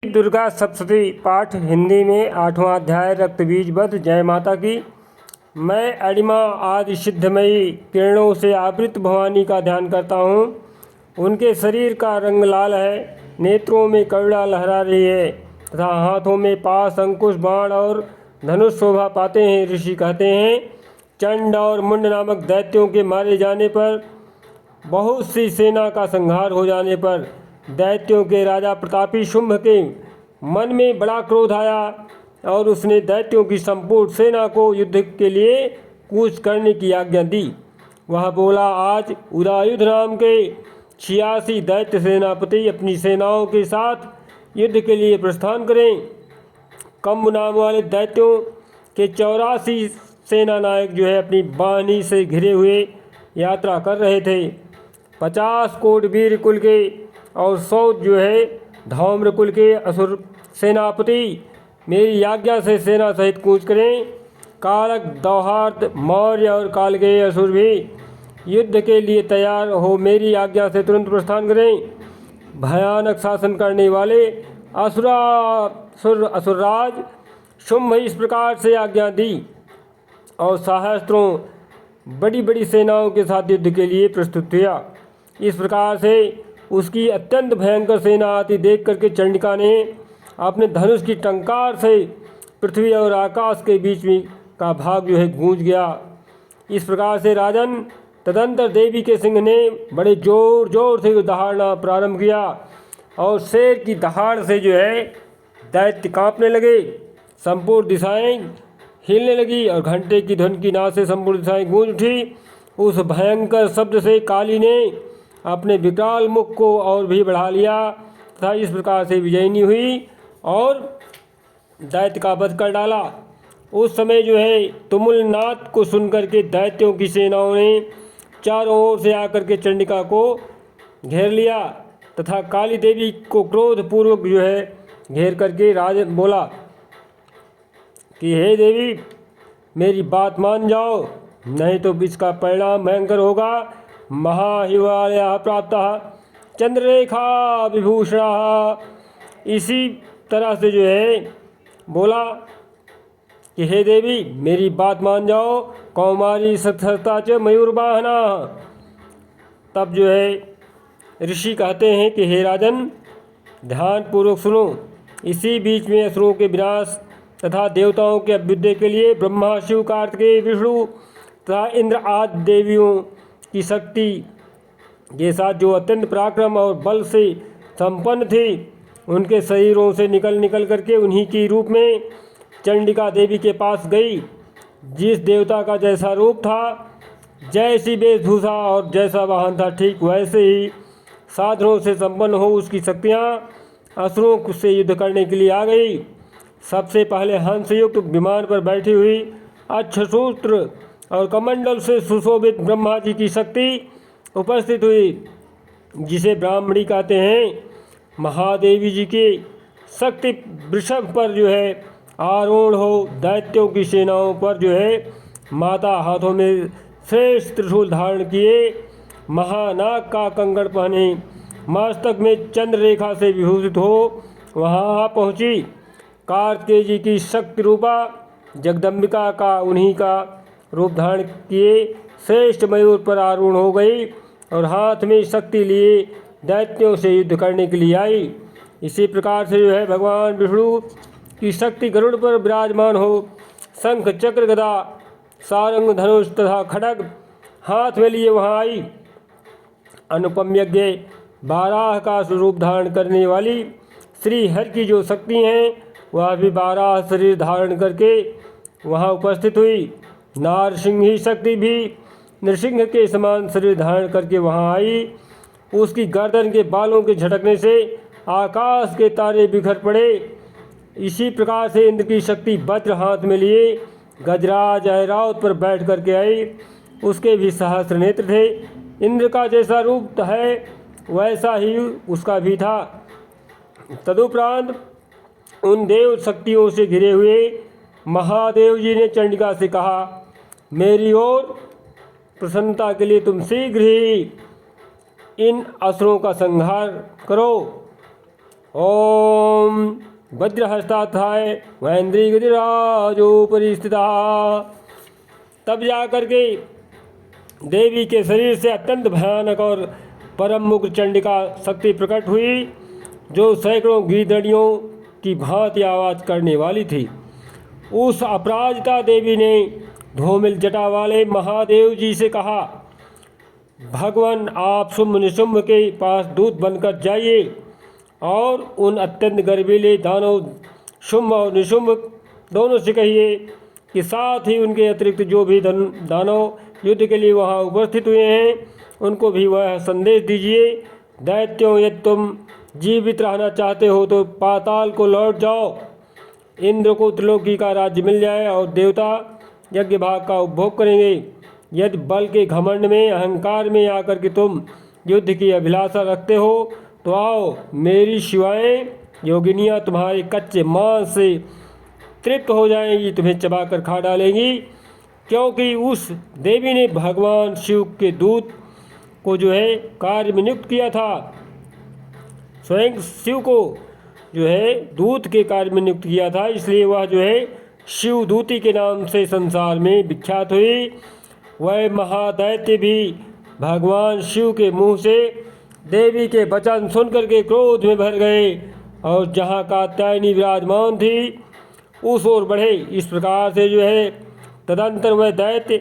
दुर्गा सप्तशती पाठ हिंदी में 8वां अध्याय रक्तबीज वध। जय माता की। मैं अणिमा आदि सिद्धमयी किरणों से आवृत भवानी का ध्यान करता हूँ। उनके शरीर का रंग लाल है, नेत्रों में करुणा लहरा रही है तथा हाथों में पास, अंकुश, बाण और धनुष शोभा पाते हैं। ऋषि कहते हैं, चंड और मुंड नामक दैत्यों के मारे जाने पर, बहुत सी सेना का संहार हो जाने पर दैत्यों के राजा प्रतापी शुंभ के मन में बड़ा क्रोध आया और उसने दैत्यों की संपूर्ण सेना को युद्ध के लिए कूच करने की आज्ञा दी। वह बोला, आज उदायुध नाम के 86 दैत्य सेनापति अपनी सेनाओं के साथ युद्ध के लिए प्रस्थान करें। कम्ब नाम वाले दैत्यों के 84 सेना नायक अपनी बाहिनी से घिरे हुए यात्रा कर रहे थे। 50 कोट वीर कुल के और 100 धौम्र कुल के असुर सेनापति मेरी आज्ञा से सेना सहित कूच करें। कालक, दौहार्द, मौर्य और कालकेय असुर भी युद्ध के लिए तैयार हो मेरी आज्ञा से तुरंत प्रस्थान करें। भयानक शासन करने वाले असुरराज शुंभ इस प्रकार से आज्ञा दी और सहस्त्रों बड़ी बड़ी सेनाओं के साथ युद्ध के लिए प्रस्तुत हुआ। इस प्रकार से उसकी अत्यंत भयंकर सेना आती देख करके चंडिका ने अपने धनुष की टंकार से पृथ्वी और आकाश के बीच में का भाग गूंज गया। इस प्रकार से राजन तदंतर देवी के सिंह ने बड़े जोर जोर से दहाड़ना प्रारंभ किया और शेर की दहाड़ से दैत्य कांपने लगे। संपूर्ण दिशाएं हिलने लगी और घंटे की ध्वनि की नाद से संपूर्ण दिशाएं गूंज उठी। उस भयंकर शब्द से काली ने अपने विकराल मुख को और भी बढ़ा लिया तथा इस प्रकार से विजयिनी हुई और दैत्य का वध कर डाला। उस समय तुमुल नाद को सुनकर के दैत्यों की सेनाओं ने चारों ओर से आकर के चंडिका को घेर लिया तथा काली देवी को क्रोध पूर्वक घेर करके राज बोला कि हे देवी, मेरी बात मान जाओ, नहीं तो इसका परिणाम भयंकर होगा। महाहिमालय प्राप्त चंद्ररेखा विभूषण। इसी तरह से बोला कि हे देवी, मेरी बात मान जाओ। कौमारी सत्सता च मयूरवाहना। तब ऋषि कहते हैं कि हे राजन, ध्यान पूर्वक सुनो। इसी बीच में असुरों के विनाश तथा देवताओं के अभ्युदय के लिए ब्रह्मा, शिव, कार्तिकेय, विष्णु तथा इंद्र आदि देवियों की शक्ति के साथ जो अत्यंत पराक्रम और बल से संपन्न थी, उनके शरीरों से निकल करके उन्हीं की रूप में चंडिका देवी के पास गई। जिस देवता का जैसा रूप था, जैसी वेशभूषा और जैसा वाहन था, ठीक वैसे ही साधनों से संपन्न हो उसकी शक्तियाँ असुरों से युद्ध करने के लिए आ गई। सबसे पहले हंसयुक्त विमान पर बैठी हुई अक्षसूत्र और कमंडल से सुशोभित ब्रह्मा जी की शक्ति उपस्थित हुई, जिसे ब्राह्मणी कहते हैं। महादेवी जी की शक्ति वृषभ पर आरूढ़ हो दैत्यों की सेनाओं पर माता हाथों में श्रेष्ठ त्रिशूल धारण किए, महानाग का कंगन पहने, मस्तक में चंद्र रेखा से विभूषित हो वहाँ पहुँची। कार्तिकेय जी की शक्ति रूपा जगदम्बिका का उन्हीं का रूप धारण किए श्रेष्ठ मयूर पर आरूढ़ हो गई और हाथ में शक्ति लिए दैत्यों से युद्ध करने के लिए आई। इसी प्रकार से भगवान विष्णु की शक्ति गरुड़ पर विराजमान हो शंख, चक्र, गदा, सारंग, धनुष तथा खड्ग हाथ में लिए वहाँ आई। अनुपम यज्ञ बाराह का स्वरूप धारण करने वाली श्री हरि की जो शक्ति हैं, वह भी 12 शरीर धारण करके वहाँ उपस्थित हुई। नारसिंही शक्ति भी नृसिंह के समान शरीर धारण करके वहाँ आई। उसकी गर्दन के बालों के झटकने से आकाश के तारे बिखर पड़े। इसी प्रकार से इंद्र की शक्ति वज्र हाथ में लिए गजराज ऐरावत पर बैठ करके आई। उसके भी सहस्त्र नेत्र थे। इंद्र का जैसा रूप है वैसा ही उसका भी था। तदुपरांत उन देव शक्तियों से घिरे हुए महादेव जी ने चंडिका से कहा, मेरी ओर प्रसन्नता के लिए तुम शीघ्र ही इन असुरों का संहार करो। ओम वज्रहस्ताथाय महेंद्रीगिरिराजोपरि स्थिता। तब जा करके देवी के शरीर से अत्यंत भयानक और परम मुग्ध चंडिका शक्ति प्रकट हुई, जो सैकड़ों गिरधड़ियों की भांति आवाज़ करने वाली थी। उस अपराजिता देवी ने धूमिल जटा वाले महादेव जी से कहा, भगवान आप शुंभ निशुंभ के पास दूत बनकर जाइए और उन अत्यंत गर्वीले दानव शुंभ और निशुंभ दोनों से कहिए कि साथ ही उनके अतिरिक्त जो भी दानव युद्ध के लिए वहाँ उपस्थित हुए हैं उनको भी वह संदेश दीजिए, दैत्यों यदि तुम जीवित रहना चाहते हो तो पाताल को लौट जाओ, इंद्र को त्रिलोकी का राज्य मिल जाए और देवता यज्ञ भाग का उपभोग करेंगे। यदि बल के घमंड में अहंकार में आकर के तुम युद्ध की अभिलाषा रखते हो तो आओ, मेरी शिवाएं योगिनियाँ तुम्हारे कच्चे मांस से तृप्त हो जाएंगी, तुम्हें चबाकर खा डालेंगी। क्योंकि उस देवी ने भगवान शिव के दूत को जो है कार्य में नियुक्त किया था, स्वयं शिव को जो है दूत के कार्य में नियुक्त किया था, इसलिए वह जो है शिव दूती के नाम से संसार में विख्यात हुई। वह महादैत्य भी भगवान शिव के मुंह से देवी के वचन सुनकर के क्रोध में भर गए और जहाँ कात्यायनी विराजमान थी उस ओर बढ़े। इस प्रकार से जो है तदंतर वह दैत्य